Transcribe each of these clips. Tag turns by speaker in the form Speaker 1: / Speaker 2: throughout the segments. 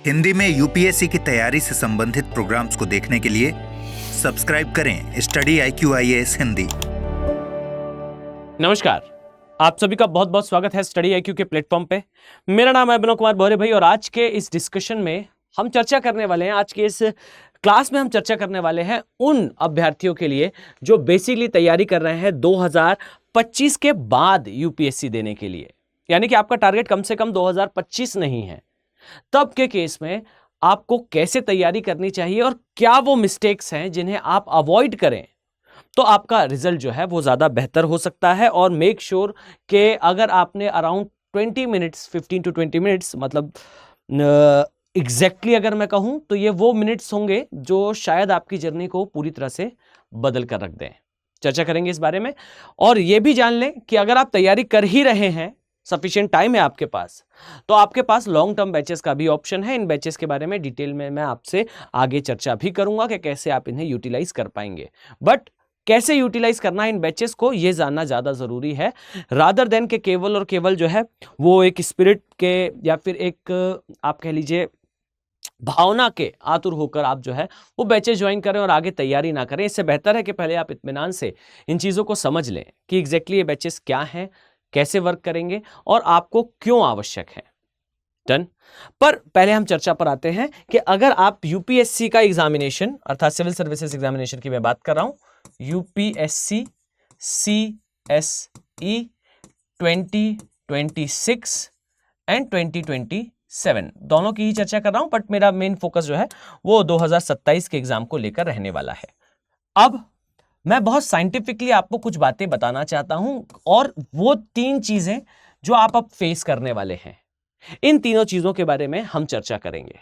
Speaker 1: हिंदी में यूपीएससी की तैयारी से संबंधित प्रोग्राम्स को देखने के लिए सब्सक्राइब करें स्टडी IQ IAS हिंदी।
Speaker 2: नमस्कार, आप सभी का बहुत बहुत स्वागत है स्टडी IQ के प्लेटफॉर्म पे। मेरा नाम है अभिनव कुमार भौरे भाई और आज के इस डिस्कशन में हम चर्चा करने वाले हैं, आज के इस क्लास में हम चर्चा करने वाले हैं उन अभ्यर्थियों के लिए जो बेसिकली तैयारी कर रहे हैं 2025 के बाद यूपीएससी देने के लिए, यानी कि आपका टारगेट कम से कम 2025 नहीं है। तब के केस में आपको कैसे तैयारी करनी चाहिए और क्या वो मिस्टेक्स हैं जिन्हें आप अवॉइड करें तो आपका रिजल्ट जो है वो ज्यादा बेहतर हो सकता है। और मेक श्योर कि अगर आपने अराउंड 20 मिनट्स 15 to 20 मिनट्स मतलब एग्जैक्टली अगर मैं कहूं तो ये वो मिनट्स होंगे जो शायद आपकी जर्नी को पूरी तरह से बदल कर रख दें। चर्चा करेंगे इस बारे में और ये भी जान लें कि अगर आप तैयारी कर ही रहे हैं, सफिशिएंट टाइम है आपके पास, तो आपके पास लॉन्ग टर्म बैचेस का भी ऑप्शन है। इन बैचेस के बारे में डिटेल में मैं आपसे आगे चर्चा भी करूंगा कि कैसे आप इन्हें यूटिलाइज कर पाएंगे। बट कैसे यूटिलाइज करना है इन बैचेस को, यह जानना ज्यादा जरूरी है रादर देन के केवल और केवल जो है वो एक स्पिरिट के या फिर एक आप कह लीजिए भावना के आतुर होकर आप जो है वो बैचेस ज्वाइन करें और आगे तैयारी ना करें। इससे बेहतर है कि पहले आप इत्मीनान से इन चीजों को समझ लें कि एग्जैक्टली ये बैचेस क्या हैं, कैसे वर्क करेंगे और आपको क्यों आवश्यक है। डन। पर पहले हम चर्चा पर आते हैं कि अगर आप यूपीएससी का एग्जामिनेशन अर्थात सिविल सर्विसेज एग्जामिनेशन की मैं बात कर रहा हूं, यूपीएससी CSE 2026 एंड 2027 दोनों की ही चर्चा कर रहा हूं, बट मेरा मेन फोकस जो है वो 2027 के एग्जाम को लेकर रहने वाला है। अब मैं बहुत साइंटिफिकली आपको कुछ बातें बताना चाहता हूं और वो 3 चीजें जो आप अब फेस करने वाले हैं, इन तीनों चीजों के बारे में हम चर्चा करेंगे।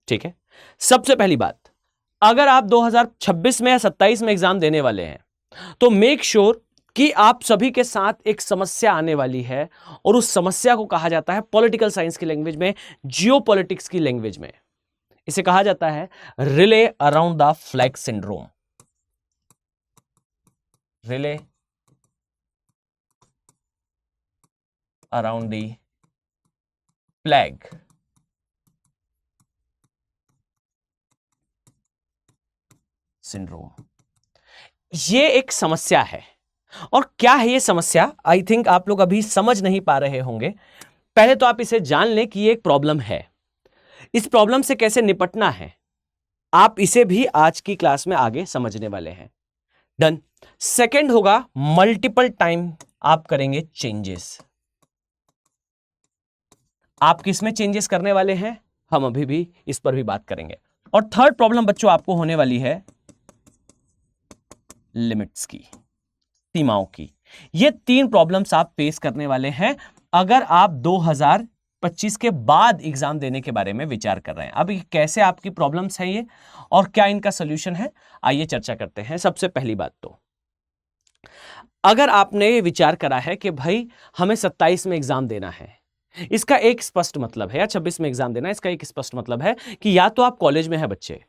Speaker 2: ठीक है। सबसे पहली बात, अगर आप 2026 में या 27 में एग्जाम देने वाले हैं तो मेक श्योर कि आप सभी के साथ एक समस्या आने वाली है और उस समस्या को कहा जाता है पॉलिटिकल साइंस की लैंग्वेज में, जियोपॉलिटिक्स की लैंग्वेज में इसे कहा जाता है relay around the flag syndrome. Relay around the flag syndrome. ये एक समस्या है। और क्या है ये समस्या, आई थिंक आप लोग अभी समझ नहीं पा रहे होंगे। पहले तो आप इसे जान लें कि ये एक प्रॉब्लम है। इस प्रॉब्लम से कैसे निपटना है आप इसे भी आज की क्लास में आगे समझने वाले हैं। डन। सेकंड होगा मल्टीपल टाइम आप करेंगे चेंजेस। आप किस में चेंजेस करने वाले हैं हम अभी भी इस पर भी बात करेंगे। और थर्ड प्रॉब्लम बच्चों आपको होने वाली है लिमिट्स की, सीमाओं की। ये 3 प्रॉब्लम्स आप फेस करने वाले हैं अगर आप 2025 के बाद एग्जाम देने के बारे में विचार कर रहे हैं। अब कैसे आपकी प्रॉब्लम्स हैं ये और क्या इनका सॉल्यूशन है, आइए चर्चा करते हैं। सबसे पहली बात तो अगर आपने ये विचार करा है कि भाई हमें 27 में एग्जाम देना है, इसका एक स्पष्ट मतलब है, या 26 में एग्जाम देना है, इसका एक स्पष्ट मतलब है कि या तो आप कॉलेज में हैं बच्चे,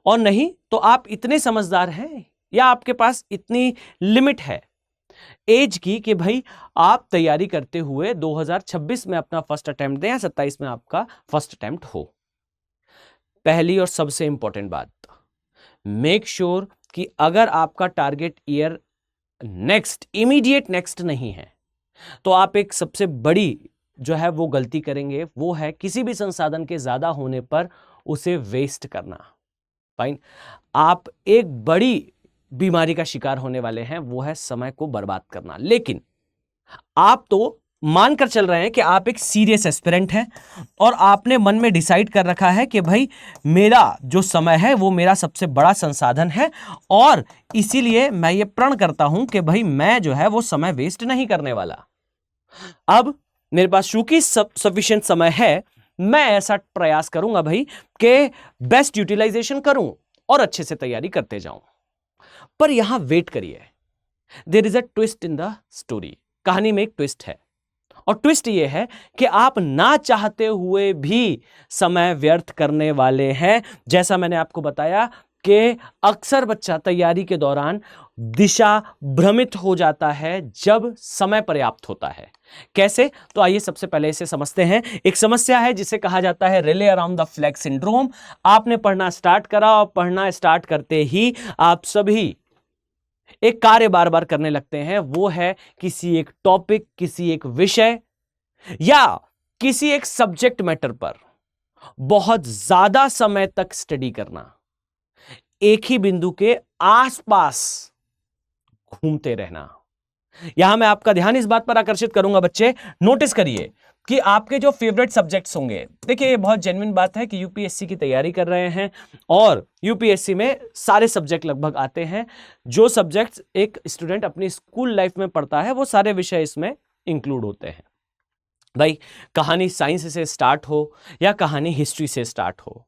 Speaker 2: और नहीं तो आप इतने समझदार हैं या आपके पास इतनी लिमिट है एज की कि भाई आप तैयारी करते हुए 2026 में अपना फर्स्ट अटेम्प्ट दें या 27 में आपका फर्स्ट अटेम्प्ट हो। पहली और सबसे इंपॉर्टेंट बात, मेक श्योर कि अगर आपका target year next immediate next नहीं है तो आप एक सबसे बड़ी जो है वो गलती करेंगे, वो है किसी भी संसाधन के ज्यादा होने पर उसे वेस्ट करना। फाइन। आप एक बड़ी बीमारी का शिकार होने वाले हैं, वो है समय को बर्बाद करना। लेकिन आप तो मानकर चल रहे हैं कि आप एक सीरियस एस्पिरेंट हैं और आपने मन में डिसाइड कर रखा है कि भाई मेरा जो समय है वो मेरा सबसे बड़ा संसाधन है और इसीलिए मैं ये प्रण करता हूं कि भाई मैं जो है वो समय वेस्ट नहीं करने वाला। अब मेरे पास चूंकि सफिशिएंट समय है, मैं ऐसा प्रयास करूंगा भाई कि बेस्ट यूटिलाइजेशन करूं और अच्छे से तैयारी करते जाऊं। पर यहां वेट करिए, there is a twist in the story. कहानी में एक ट्विस्ट है और ट्विस्ट ये है कि आप ना चाहते हुए भी समय व्यर्थ करने वाले हैं। जैसा मैंने आपको बताया कि अक्सर बच्चा तैयारी के दौरान दिशा भ्रमित हो जाता है जब समय पर्याप्त होता है। कैसे? तो आइए सबसे पहले इसे समझते हैं। एक समस्या है जिसे कहा जाता है relay around the flag syndrome. आपने पढ़ना स्टार्ट करा और पढ़ना स्टार्ट करते ही आप सभी एक कार्य बार बार करने लगते हैं, वो है किसी एक टॉपिक, किसी एक विषय या किसी एक सब्जेक्ट मैटर पर बहुत ज्यादा समय तक स्टडी करना, एक ही बिंदु के आसपास घूमते रहना। यहां मैं आपका ध्यान इस बात पर आकर्षित करूंगा बच्चे, नोटिस करिए कि आपके जो फेवरेट सब्जेक्ट्स होंगे, देखिए ये बहुत जेन्युइन बात है कि यूपीएससी की तैयारी कर रहे हैं और यूपीएससी में सारे सब्जेक्ट लगभग आते हैं। जो सब्जेक्ट्स एक स्टूडेंट अपनी स्कूल लाइफ में पढ़ता है वो सारे विषय इसमें इंक्लूड होते हैं। भाई कहानी साइंस से स्टार्ट हो या कहानी हिस्ट्री से स्टार्ट हो,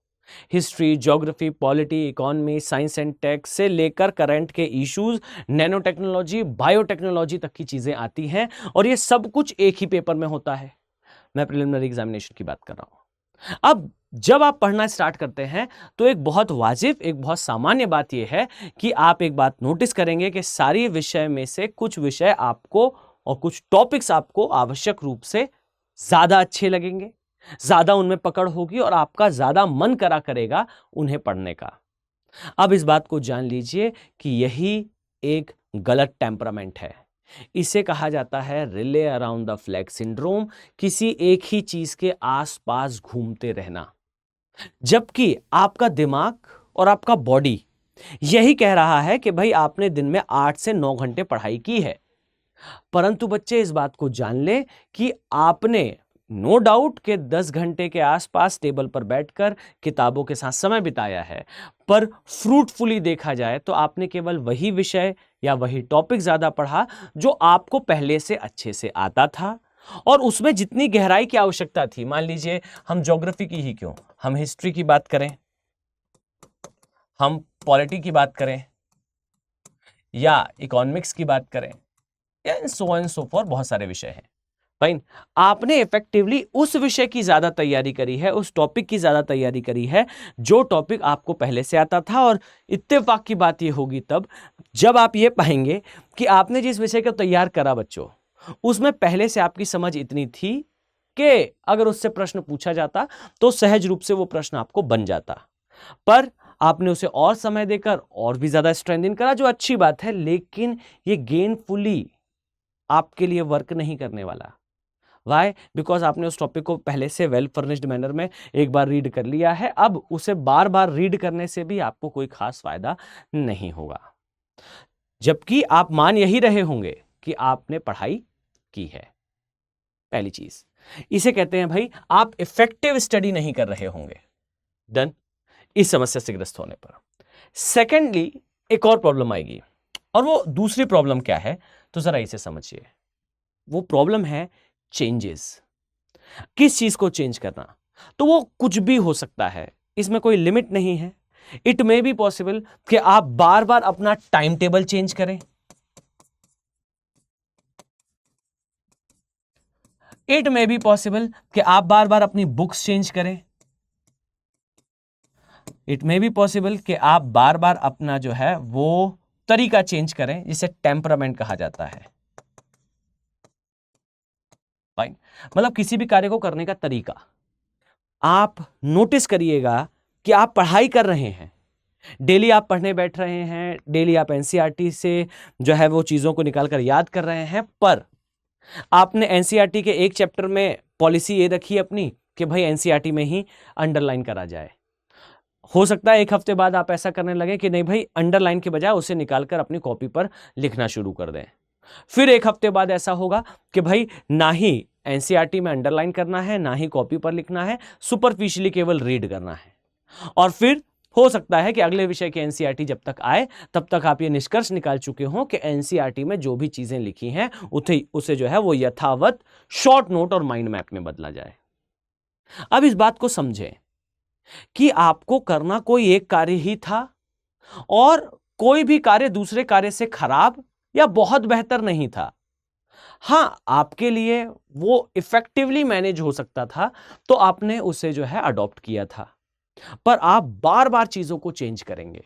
Speaker 2: history, geography, polity, economy, science and tech से लेकर करंट के इश्यूज, नैनो टेक्नोलॉजी, बायोटेक्नोलॉजी तक की चीजें आती हैं और ये सब कुछ एक ही पेपर में होता है। मैं प्रिलिमिनरी एग्जामिनेशन की बात कर रहा हूं। अब जब आप पढ़ना स्टार्ट करते हैं तो एक बहुत वाजिब, एक बहुत सामान्य बात यह है कि आप एक बात नोटिस करेंगे कि सारी विषय में से कुछ विषय आपको और कुछ टॉपिक्स आपको आवश्यक रूप से ज्यादा अच्छे लगेंगे, ज्यादा उनमें पकड़ होगी और आपका ज्यादा मन करा करेगा उन्हें पढ़ने का। अब इस बात को जान लीजिए कि यही एक गलत टेम्परामेंट है। इसे कहा जाता है relay around the flag syndrome, किसी एक ही चीज के आसपास घूमते रहना। जबकि आपका दिमाग और आपका बॉडी यही कह रहा है कि भाई आपने दिन में 8 से 9 घंटे पढ़ाई की है, परंतु बच्चे इस बात को जान ले कि आपने नो डाउट के 10 घंटे के आसपास टेबल पर बैठकर किताबों के साथ समय बिताया है, पर फ्रूटफुली देखा जाए तो आपने केवल वही विषय या वही टॉपिक ज्यादा पढ़ा जो आपको पहले से अच्छे से आता था और उसमें जितनी गहराई की आवश्यकता थी। मान लीजिए हम ज्योग्राफी की ही क्यों, हम हिस्ट्री की बात करें, हम पॉलिटी की बात करें या इकोनॉमिक्स की बात करें या सो एंड सो फॉर, बहुत सारे विषय हैं। फाइन, आपने इफेक्टिवली उस विषय की ज्यादा तैयारी करी है, उस टॉपिक की ज्यादा तैयारी करी है जो टॉपिक आपको पहले से आता था। और इत्तेफाक की बात यह होगी तब जब आप ये पाएंगे कि आपने जिस विषय को तैयार करा बच्चों, उसमें पहले से आपकी समझ इतनी थी कि अगर उससे प्रश्न पूछा जाता तो सहज रूप से वो प्रश्न आपको बन जाता, पर आपने उसे और समय देकर और भी ज्यादा स्ट्रेंथन करा, जो अच्छी बात है, लेकिन ये गेनफुली आपके लिए वर्क नहीं करने वाला। वाई? बिकॉज आपने उस टॉपिक को पहले से वेल फर्निश्ड मैनर में एक बार रीड कर लिया है। अब उसे बार बार रीड करने से भी आपको कोई खास फायदा नहीं होगा, जबकि आप मान यही रहे होंगे कि आपने पढ़ाई की है। पहली चीज इसे कहते हैं भाई आप इफेक्टिव स्टडी नहीं कर रहे होंगे। डन, इस समस्या से ग्रस्त होने पर। सेकेंडली एक और प्रॉब्लम आएगी, और वो दूसरी प्रॉब्लम क्या है तो जरा इसे समझिए। वो प्रॉब्लम है चेंजेस। किस चीज को चेंज करना? तो वो कुछ भी हो सकता है, इसमें कोई लिमिट नहीं है। इट मे बी पॉसिबल कि आप बार बार अपना टाइम टेबल चेंज करें, इट मे बी पॉसिबल कि आप बार बार अपनी बुक्स चेंज करें, इट मे बी पॉसिबल कि आप बार बार अपना जो है वो तरीका चेंज करें, जिसे टेम्परामेंट कहा जाता है। फाइन, मतलब किसी भी कार्य को करने का तरीका। आप नोटिस करिएगा कि आप पढ़ाई कर रहे हैं, डेली आप पढ़ने बैठ रहे हैं, डेली आप एनसीईआरटी से जो है वो चीजों को निकालकर याद कर रहे हैं, पर आपने एनसीईआरटी के एक चैप्टर में पॉलिसी ये रखी अपनी कि भाई एनसीईआरटी में ही अंडरलाइन करा जाए। हो सकता है एक हफ्ते बाद आप ऐसा करने लगे कि नहीं भाई, अंडरलाइन के बजाय उसे निकालकर अपनी कॉपी पर लिखना शुरू कर दें। फिर एक हफ्ते बाद ऐसा होगा कि भाई ना ही एनसीईआरटी में अंडरलाइन करना है, ना ही कॉपी पर लिखना है, सुपरफिशियली केवल रीड करना है। और फिर हो सकता है कि अगले विषय के एनसीईआरटी जब तक आए तब तक आप ये निष्कर्ष निकाल चुके हों कि एनसीईआरटी में जो भी चीजें लिखी हैं उसे जो है वो यथावत शॉर्ट नोट और माइंड मैप में बदला जाए। अब इस बात को समझें कि आपको करना कोई एक कार्य ही था और कोई भी कार्य दूसरे कार्य से खराब या बहुत बेहतर नहीं था। हां, आपके लिए वो इफेक्टिवली मैनेज हो सकता था तो आपने उसे जो है अडॉप्ट किया था, पर आप बार बार चीजों को चेंज करेंगे।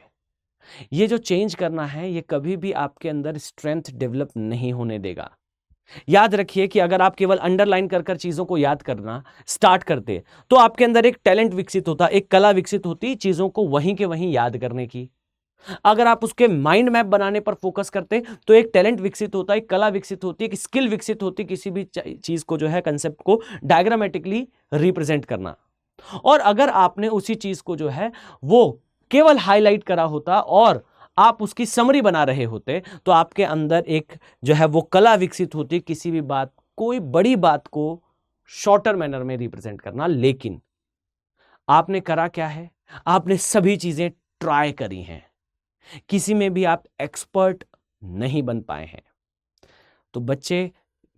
Speaker 2: ये जो चेंज करना है ये कभी भी आपके अंदर स्ट्रेंथ डेवलप नहीं होने देगा। याद रखिए कि अगर आप केवल अंडरलाइन कर कर चीजों को याद करना स्टार्ट करते तो आपके अंदर एक टैलेंट विकसित होता, एक कला विकसित होती चीजों को वहीं के वहीं याद करने की। अगर आप उसके माइंड मैप बनाने पर फोकस करते तो एक टैलेंट विकसित होता, एक कला विकसित होती, एक स्किल विकसित होती किसी भी चीज को जो है कंसेप्ट को डायग्रामेटिकली रिप्रेजेंट करना। और अगर आपने उसी चीज को जो है वो केवल हाईलाइट करा होता और आप उसकी समरी बना रहे होते तो आपके अंदर एक जो है वो कला विकसित होती किसी भी बात, कोई बड़ी बात को शॉर्टर मैनर में रिप्रेजेंट करना। लेकिन आपने करा क्या है, आपने सभी चीजें ट्राई करी हैं, किसी में भी आप एक्सपर्ट नहीं बन पाए हैं। तो बच्चे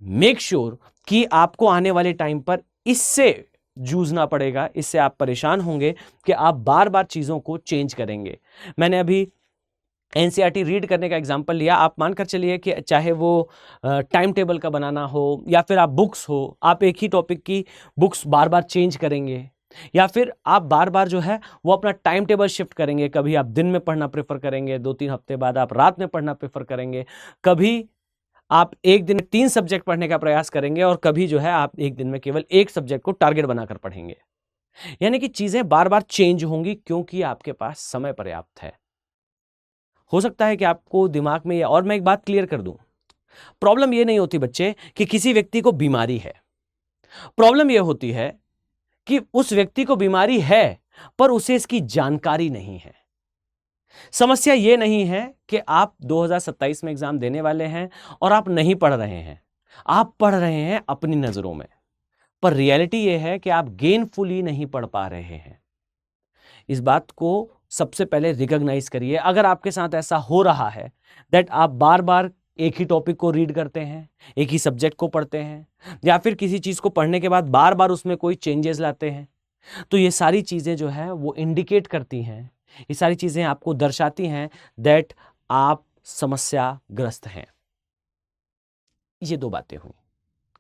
Speaker 2: मेक श्योर कि आपको आने वाले टाइम पर इससे जूझना पड़ेगा, इससे आप परेशान होंगे कि आप बार बार चीजों को चेंज करेंगे। मैंने अभी एनसीईआरटी रीड करने का एग्जाम्पल लिया, आप मानकर चलिए कि चाहे वो टाइम टेबल का बनाना हो या फिर आप बुक्स हो, आप एक ही टॉपिक की बुक्स बार बार चेंज करेंगे या फिर आप बार बार जो है वो अपना टाइम टेबल शिफ्ट करेंगे। कभी आप दिन में पढ़ना प्रेफर करेंगे, 2-3 हफ्ते बाद आप रात में पढ़ना प्रेफर करेंगे, कभी आप एक दिन में 3 सब्जेक्ट पढ़ने का प्रयास करेंगे और कभी जो है आप एक दिन में केवल एक सब्जेक्ट को टारगेट बनाकर पढ़ेंगे। यानी कि चीजें बार बार चेंज होंगी क्योंकि आपके पास समय पर्याप्त है। हो सकता है कि आपको दिमाग में और मैं एक बात क्लियर कर दूं, प्रॉब्लम यह नहीं होती बच्चे कि किसी व्यक्ति को बीमारी है, प्रॉब्लम यह होती है कि उस व्यक्ति को बीमारी है पर उसे इसकी जानकारी नहीं है। समस्या यह नहीं है कि आप 2027 में एग्जाम देने वाले हैं और आप नहीं पढ़ रहे हैं, आप पढ़ रहे हैं अपनी नजरों में, पर रियलिटी यह है कि आप गेनफुली नहीं पढ़ पा रहे हैं। इस बात को सबसे पहले रिकॉग्नाइज करिए। अगर आपके साथ ऐसा हो रहा है दैट आप बार बार एक ही टॉपिक को रीड करते हैं, एक ही सब्जेक्ट को पढ़ते हैं या फिर किसी चीज को पढ़ने के बाद बार बार उसमें कोई चेंजेस लाते हैं, तो ये सारी चीजें जो है वो इंडिकेट करती हैं, ये सारी चीजें आपको दर्शाती हैं दैट आप समस्याग्रस्त हैं। ये 2 बातें हुई,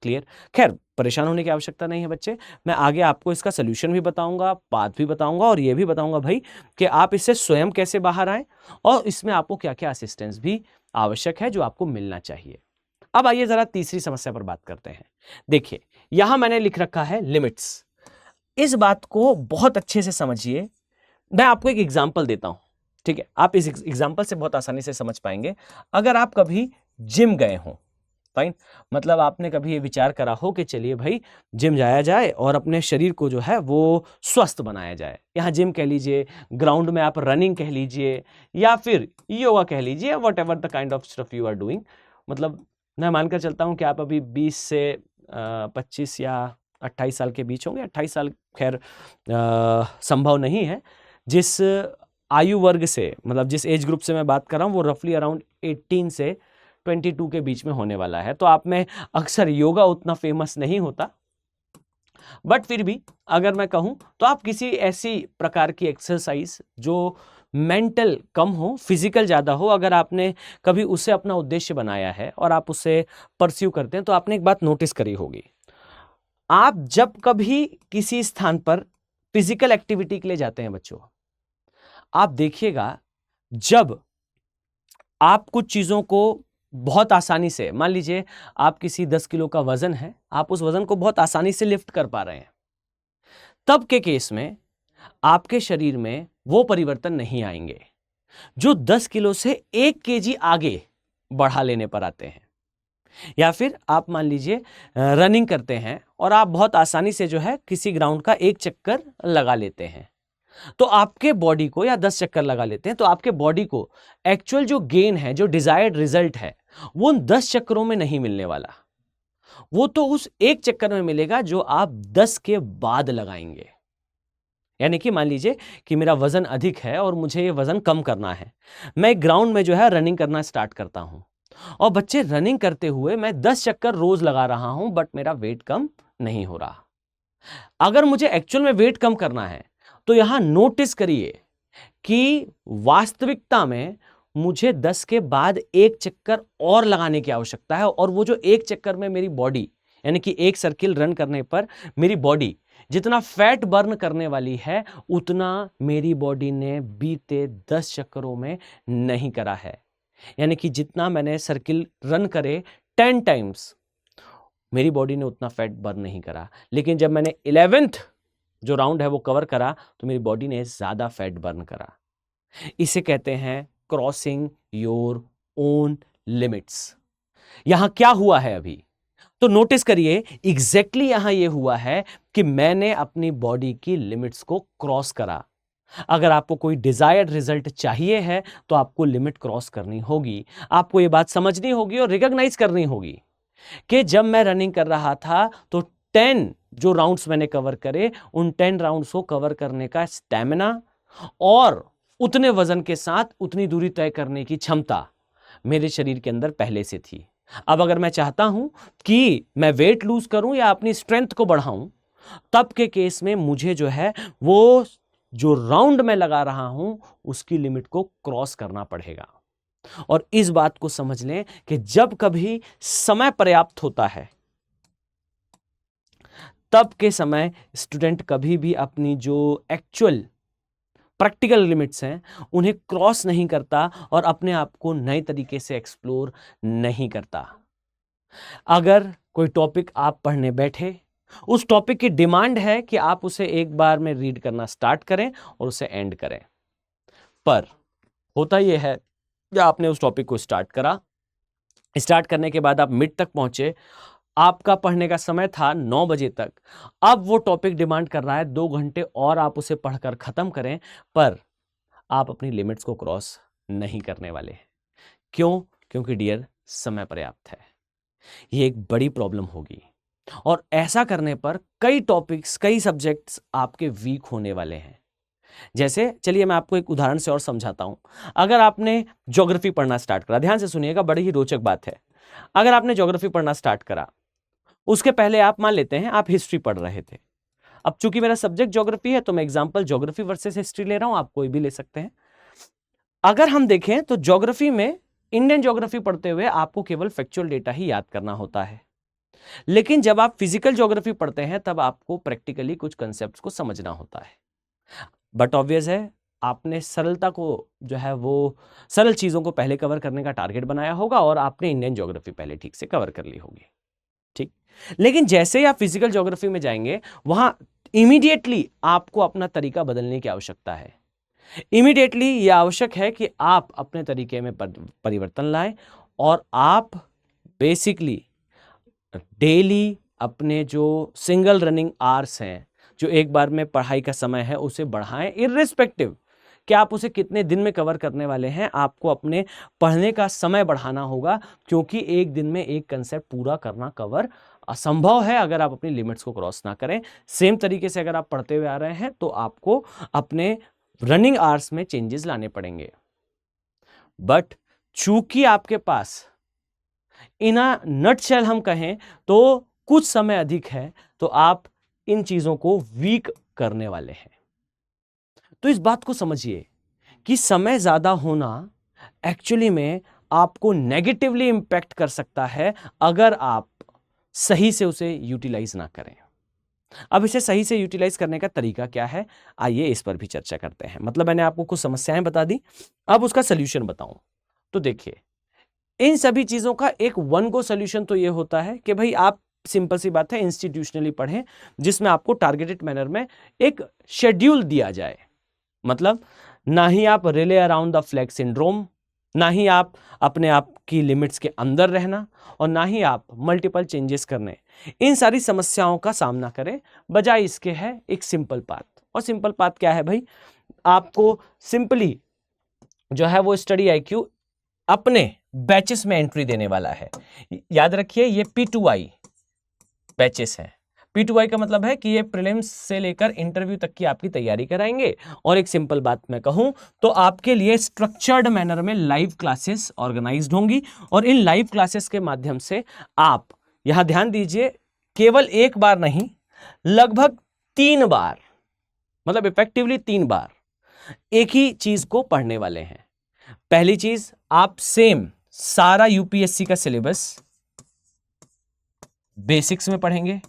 Speaker 2: क्लियर। खैर परेशान होने की आवश्यकता नहीं है बच्चे, मैं आगे आपको इसका सोल्यूशन भी बताऊंगा, बात भी बताऊंगा और ये भी बताऊंगा भाई कि आप इससे स्वयं कैसे बाहर आए और इसमें आपको क्या क्या असिस्टेंस भी आवश्यक है जो आपको मिलना चाहिए। अब आइए जरा तीसरी समस्या पर बात करते हैं। देखिए यहां मैंने लिख रखा है लिमिट्स। इस बात को बहुत अच्छे से समझिए, मैं आपको एक एग्जाम्पल देता हूं, ठीक है। आप इस एग्जाम्पल से बहुत आसानी से समझ पाएंगे। अगर आप कभी जिम गए हो, फाइन, मतलब आपने कभी ये विचार करा हो कि चलिए भाई जिम जाया जाए और अपने शरीर को जो है वो स्वस्थ बनाया जाए। यहाँ जिम कह लीजिए, ग्राउंड में आप रनिंग कह लीजिए या फिर योगा कह लीजिए, whatever the kind of stuff you are doing. मतलब मैं मानकर चलता हूँ कि आप अभी 20 से 25 या 28 साल के बीच होंगे। 28 साल खैर संभव नहीं है। जिस आयु वर्ग से, मतलब जिस एज ग्रुप से मैं बात कर रहा हूँ वो रफली अराउंड 18 से 22 के बीच में होने वाला है। तो आप में अक्सर योगा उतना फेमस नहीं होता, बट फिर भी अगर मैं कहूं तो आप किसी ऐसी प्रकार की एक्सरसाइज जो मेंटल कम हो, फिजिकल ज्यादा हो, अगर आपने कभी उसे अपना उद्देश्य बनाया है और आप उसे परस्यू करते हैं तो आपने एक बात नोटिस करी होगी। आप जब कभी किसी स्थान पर फिजिकल एक्टिविटी के लिए जाते हैं बच्चों, आप देखिएगा जब आप कुछ चीजों को बहुत आसानी से, मान लीजिए आप किसी 10 किलो का वजन है, आप उस वजन को बहुत आसानी से लिफ्ट कर पा रहे हैं, तब के केस में आपके शरीर में वो परिवर्तन नहीं आएंगे जो 10 किलो से 1 केजी आगे बढ़ा लेने पर आते हैं। या फिर आप मान लीजिए रनिंग करते हैं और आप बहुत आसानी से जो है किसी ग्राउंड का 1 चक्कर लगा लेते हैं, तो आपके बॉडी को, या 10 चक्कर लगा लेते हैं तो आपके बॉडी को एक्चुअल जो गेन है, जो डिजायर्ड रिजल्ट है, वो उन 10 चक्करों में नहीं मिलने वाला, वो तो उस 1 चक्कर में मिलेगा जो आप 10 के बाद लगाएंगे। यानी कि मान लीजिए कि मेरा वजन अधिक है और मुझे ये वजन कम करना है, मैं ग्राउंड में जो है रनिंग करना स्टार्ट करता हूं और बच्चे रनिंग करते हुए मैं 10 चक्कर रोज लगा रहा हूं, बट मेरा वेट कम नहीं हो रहा। अगर मुझे एक्चुअल में वेट कम करना है तो यहां नोटिस करिए कि वास्तविकता में मुझे 10 के बाद 1 चक्कर और लगाने की आवश्यकता है, और वो जो 1 चक्कर में मेरी बॉडी, यानी कि 1 सर्किल रन करने पर मेरी बॉडी जितना फैट बर्न करने वाली है उतना मेरी बॉडी ने बीते 10 चक्करों में नहीं करा है। यानी कि जितना मैंने सर्किल रन करे 10 टाइम्स, मेरी बॉडी ने उतना फैट बर्न नहीं करा, लेकिन जब मैंने 11th जो राउंड है वो कवर करा तो मेरी बॉडी ने ज्यादा फैट बर्न करा। इसे कहते हैं क्रॉसिंग योर ओन लिमिट्स। यहां क्या हुआ है अभी तो नोटिस करिए, एग्जैक्टली यहां यह हुआ है कि मैंने अपनी बॉडी की लिमिट्स को क्रॉस करा। अगर आपको कोई डिजायर्ड रिजल्ट चाहिए है तो आपको लिमिट क्रॉस करनी होगी। आपको यह बात समझनी होगी और रिकॉग्नाइज करनी होगी कि जब मैं रनिंग कर रहा था तो 10 जो राउंड्स मैंने कवर करे, उन 10 राउंड्स को कवर करने का स्टैमिना और उतने वजन के साथ उतनी दूरी तय करने की क्षमता मेरे शरीर के अंदर पहले से थी। अब अगर मैं चाहता हूं कि मैं वेट लूज करूं या अपनी स्ट्रेंथ को बढ़ाऊं, तब के केस में मुझे जो है वो जो राउंड में लगा रहा हूं उसकी लिमिट को क्रॉस करना पड़ेगा। और इस बात को समझ लें कि जब कभी समय पर्याप्त होता है तब के समय स्टूडेंट कभी भी अपनी जो एक्चुअल प्रैक्टिकल लिमिट्स हैं उन्हें क्रॉस नहीं करता और अपने आप को नए तरीके से एक्सप्लोर नहीं करता। अगर कोई टॉपिक आप पढ़ने बैठे, उस टॉपिक की डिमांड है कि आप उसे एक बार में रीड करना स्टार्ट करें और उसे एंड करें, पर होता यह है कि आपने उस टॉपिक को स्टार्ट करा, स्टार्ट करने के बाद आप मिड तक पहुंचे, आपका पढ़ने का समय था 9 बजे तक, अब वो टॉपिक डिमांड कर रहा है 2 घंटे और आप उसे पढ़कर खत्म करें, पर आप अपनी लिमिट्स को क्रॉस नहीं करने वाले। क्यों? क्योंकि डियर समय पर्याप्त है। ये एक बड़ी प्रॉब्लम होगी और ऐसा करने पर कई टॉपिक्स, कई सब्जेक्ट्स आपके वीक होने वाले हैं। जैसे चलिए मैं आपको एक उदाहरण से और समझाता हूं। अगर आपने ज्योग्राफी पढ़ना स्टार्ट करा, ध्यान से सुनिएगा, बड़ी ही रोचक बात है। अगर आपने ज्योग्राफी पढ़ना स्टार्ट करा, उसके पहले आप मान लेते हैं आप हिस्ट्री पढ़ रहे थे। अब चूंकि मेरा सब्जेक्ट ज्योग्राफी है तो मैं एग्जांपल ज्योग्राफी वर्सेस हिस्ट्री ले रहा हूं, आप कोई भी ले सकते हैं। अगर हम देखें तो ज्योग्राफी में, इंडियन ज्योग्राफी पढ़ते हुए आपको केवल फैक्चुअल डेटा ही याद करना होता है, लेकिन जब आप फिजिकल ज्योग्राफी पढ़ते हैं तब आपको प्रैक्टिकली कुछ कंसेप्ट्स को समझना होता है। बट ऑब्वियस है आपने सरलता को जो है वो सरल चीजों को पहले कवर करने का टारगेट बनाया होगा और आपने इंडियन ज्योग्राफी पहले ठीक से कवर कर ली होगी, ठीक। लेकिन जैसे ही आप फिजिकल ज्योग्राफी में जाएंगे वहां इमीडिएटली आपको अपना तरीका बदलने की आवश्यकता है। इमीडिएटली यह आवश्यक है कि आप अपने तरीके में परिवर्तन लाएं और आप बेसिकली डेली अपने जो सिंगल रनिंग आवर्स हैं, जो एक बार में पढ़ाई का समय है, उसे बढ़ाएं, इर्रिस्पेक्टिव कि आप उसे कितने दिन में कवर करने वाले हैं। आपको अपने पढ़ने का समय बढ़ाना होगा, क्योंकि एक दिन में एक कंसेप्ट पूरा करना कवर असंभव है अगर आप अपनी लिमिट्स को क्रॉस ना करें। सेम तरीके से अगर आप पढ़ते हुए आ रहे हैं तो आपको अपने रनिंग आवर्स में चेंजेस लाने पड़ेंगे। बट चूंकि आपके पास इन अ नटशेल हम कहें तो कुछ समय अधिक है, तो आप इन चीजों को वीक करने वाले हैं। तो इस बात को समझिए कि समय ज्यादा होना एक्चुअली में आपको नेगेटिवली इंपैक्ट कर सकता है अगर आप सही से उसे यूटिलाइज ना करें। अब इसे सही से यूटिलाइज करने का तरीका क्या है, आइए इस पर भी चर्चा करते हैं। मतलब मैंने आपको कुछ समस्याएं बता दी, अब उसका सॉल्यूशन बताऊं। तो देखिए, इन सभी चीजों का एक वन गो सॉल्यूशन तो ये होता है कि भाई आप, सिंपल सी बात है, इंस्टीट्यूशनली पढ़ें, जिसमें आपको टारगेटेड मैनर में एक शेड्यूल दिया जाए। मतलब ना ही आप relay around the flag syndrome, ना ही आप अपने आप की लिमिट्स के अंदर रहना, और ना ही आप मल्टीपल चेंजेस करने, इन सारी समस्याओं का सामना करें। बजाय इसके है एक सिंपल पाथ। और सिंपल पाथ क्या है भाई? आपको सिंपली जो है वो स्टडी आईक्यू अपने बैचेस में एंट्री देने वाला है। याद रखिए ये P2I बैचेस हैं। P2I का मतलब है कि ये प्रीलिम्स से लेकर इंटरव्यू तक की आपकी तैयारी कराएंगे। और एक सिंपल बात मैं कहूं तो आपके लिए स्ट्रक्चर्ड मैनर में लाइव क्लासेस ऑर्गेनाइज्ड होंगी, और इन लाइव क्लासेस के माध्यम से आप, यहां ध्यान दीजिए, केवल एक बार नहीं, लगभग 3 बार, मतलब इफेक्टिवली 3 बार एक ही चीज को पढ़ने वाले हैं। पहली चीज, आप सेम सारा यूपीएससी का सिलेबस बेसिक्स में पढ़ेंगे।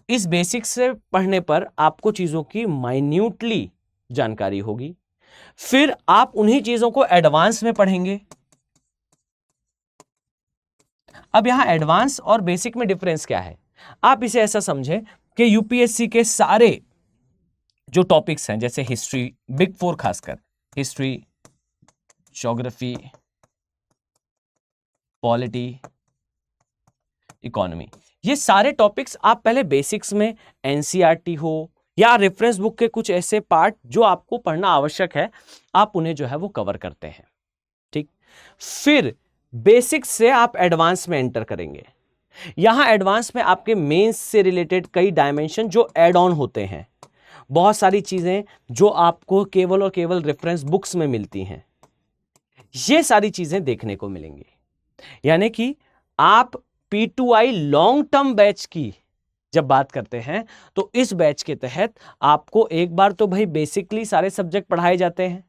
Speaker 2: इस बेसिक्स से पढ़ने पर आपको चीजों की माइन्यूटली जानकारी होगी। फिर आप उन्हीं चीजों को एडवांस में पढ़ेंगे। अब यहां एडवांस और बेसिक में डिफरेंस क्या है? आप इसे ऐसा समझें कि यूपीएससी के सारे जो टॉपिक्स हैं, जैसे हिस्ट्री, बिग 4 खासकर हिस्ट्री, ज्योग्राफी, पॉलिटी, इकोनॉमी, ये सारे टॉपिक्स आप पहले बेसिक्स में एनसीईआरटी हो या रेफरेंस बुक के कुछ ऐसे पार्ट जो आपको पढ़ना आवश्यक है, आप उन्हें जो है वो कवर करते हैं। ठीक, फिर बेसिक्स से आप एडवांस में एंटर करेंगे। यहां एडवांस में आपके मेंस से रिलेटेड कई डायमेंशन जो एड ऑन होते हैं, बहुत सारी चीजें जो आपको केवल और केवल रेफरेंस बुक्स में मिलती हैं, ये सारी चीजें देखने को मिलेंगी। यानी कि आप P2I लॉन्ग टर्म बैच की जब बात करते हैं तो इस बैच के तहत आपको एक बार तो भाई बेसिकली सारे सब्जेक्ट पढ़ाए जाते हैं,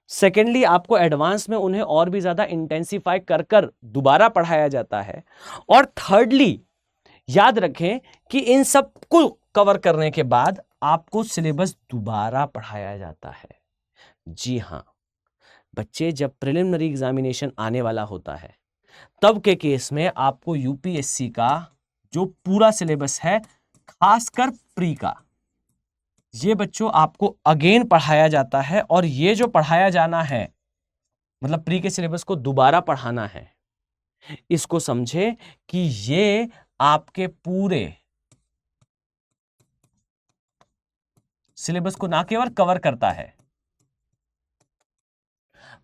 Speaker 2: सेकेंडली आपको एडवांस में उन्हें और भी ज्यादा इंटेंसिफाई कर कर दोबारा पढ़ाया जाता है, और थर्डली याद रखें कि इन सब को कवर करने के बाद आपको सिलेबस दोबारा पढ़ाया जाता है। जी हां बच्चे, जब प्रिलिमिनरी एग्जामिनेशन आने वाला होता है तब के केस में आपको यूपीएससी का जो पूरा सिलेबस है, खासकर प्री का, ये बच्चों आपको अगेन पढ़ाया जाता है। और ये जो पढ़ाया जाना है, मतलब प्री के सिलेबस को दोबारा पढ़ाना है, इसको समझे कि ये आपके पूरे सिलेबस को ना केवल कवर करता है,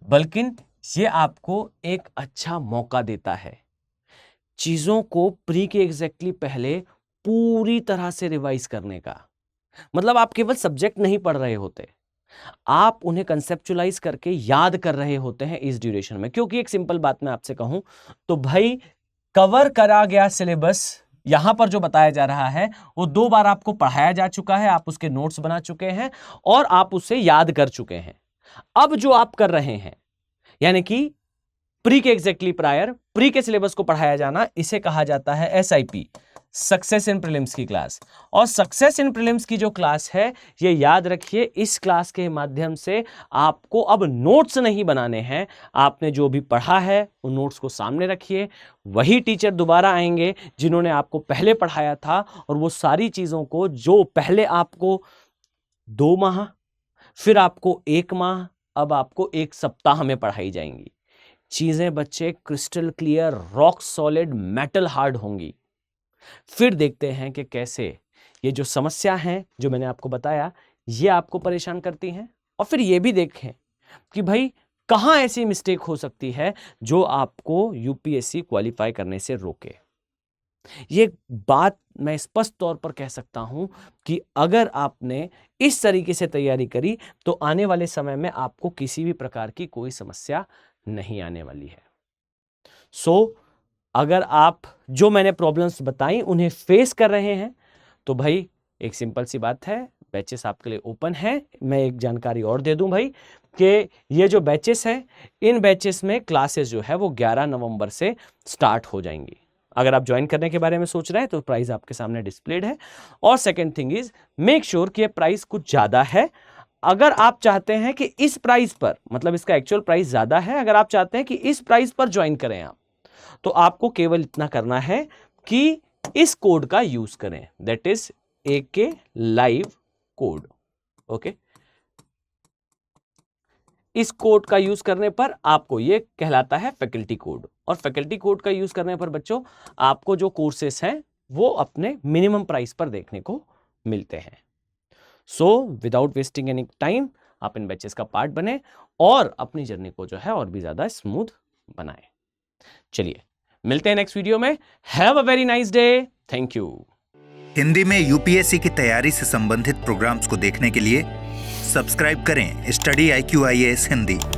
Speaker 2: बल्कि ये आपको एक अच्छा मौका देता है चीजों को प्री के एग्जैक्टली पहले पूरी तरह से रिवाइज करने का। मतलब आप केवल सब्जेक्ट नहीं पढ़ रहे होते, आप उन्हें कंसेप्चुलाइज करके याद कर रहे होते हैं इस ड्यूरेशन में। क्योंकि एक सिंपल बात मैं आपसे कहूं तो भाई, कवर करा गया सिलेबस यहां पर जो बताया जा रहा है वो 2 बार आपको पढ़ाया जा चुका है, आप उसके नोट्स बना चुके हैं और आप उसे याद कर चुके हैं। अब जो आप कर रहे हैं, यानी कि प्री के एग्जैक्टली प्रायर प्री के सिलेबस को पढ़ाया जाना, इसे कहा जाता है SIP, सक्सेस इन प्रीलिम्स की क्लास। और सक्सेस इन प्रीलिम्स की जो क्लास है, ये याद रखिए, इस क्लास के माध्यम से आपको अब नोट्स नहीं बनाने हैं। आपने जो भी पढ़ा है उन नोट्स को सामने रखिए, वही टीचर दोबारा आएंगे जिन्होंने आपको पहले पढ़ाया था, और वो सारी चीजों को जो पहले आपको 2 माह, फिर आपको 1 माह, अब आपको 1 सप्ताह में पढ़ाई जाएंगी। चीजें बच्चे crystal clear, rock solid, metal hard होंगी। फिर देखते हैं कि कैसे ये जो समस्या है जो मैंने आपको बताया, ये आपको परेशान करती हैं, और फिर ये भी देखें कि भाई कहां ऐसी मिस्टेक हो सकती है जो आपको यूपीएससी क्वालिफाई करने से रोके। ये बात मैं स्पष्ट तौर पर कह सकता हूं कि अगर आपने इस तरीके से तैयारी करी तो आने वाले समय में आपको किसी भी प्रकार की कोई समस्या नहीं आने वाली है। अगर आप जो मैंने प्रॉब्लम्स बताई उन्हें फेस कर रहे हैं तो भाई एक सिंपल सी बात है, बैचेस आपके लिए ओपन है। मैं एक जानकारी और दे दूं भाई कि ये जो बैचेस हैं, इन बैचेस में क्लासेस जो है वो 11 नवंबर से स्टार्ट हो जाएंगी। अगर आप ज्वाइन करने के बारे में सोच रहे हैं तो प्राइस आपके सामने डिस्प्लेड है। और second thing is, make sure कि ये प्राइस कुछ ज्यादा है। अगर आप चाहते हैं कि इस प्राइस पर, मतलब इसका एक्चुअल प्राइस ज्यादा है, अगर आप चाहते हैं कि इस प्राइस पर ज्वाइन करें आप, तो आपको केवल इतना करना है कि इस कोड का यूज करें, that is AK live code. Okay, इस कोड का यूज करने पर आपको ये कहलाता है फैकल्टी कोड, और फैकल्टी कोड का यूज करने पर बच्चों आपको जो कोर्सेस हैं वो अपने मिनिमम प्राइस पर देखने को मिलते हैं। विदाउट वेस्टिंग एनी टाइम आप इन बैचेस का पार्ट बने और अपनी जर्नी को जो है और भी ज्यादा स्मूथ बनाएं। चलिए मिलते हैं नेक्स्ट वीडियो में। Have a very nice day, thank you.
Speaker 1: Hindi में यूपीएससी की तैयारी से संबंधित प्रोग्राम्स को देखने के लिए सब्सक्राइब करें स्टडी IQ IAS हिंदी।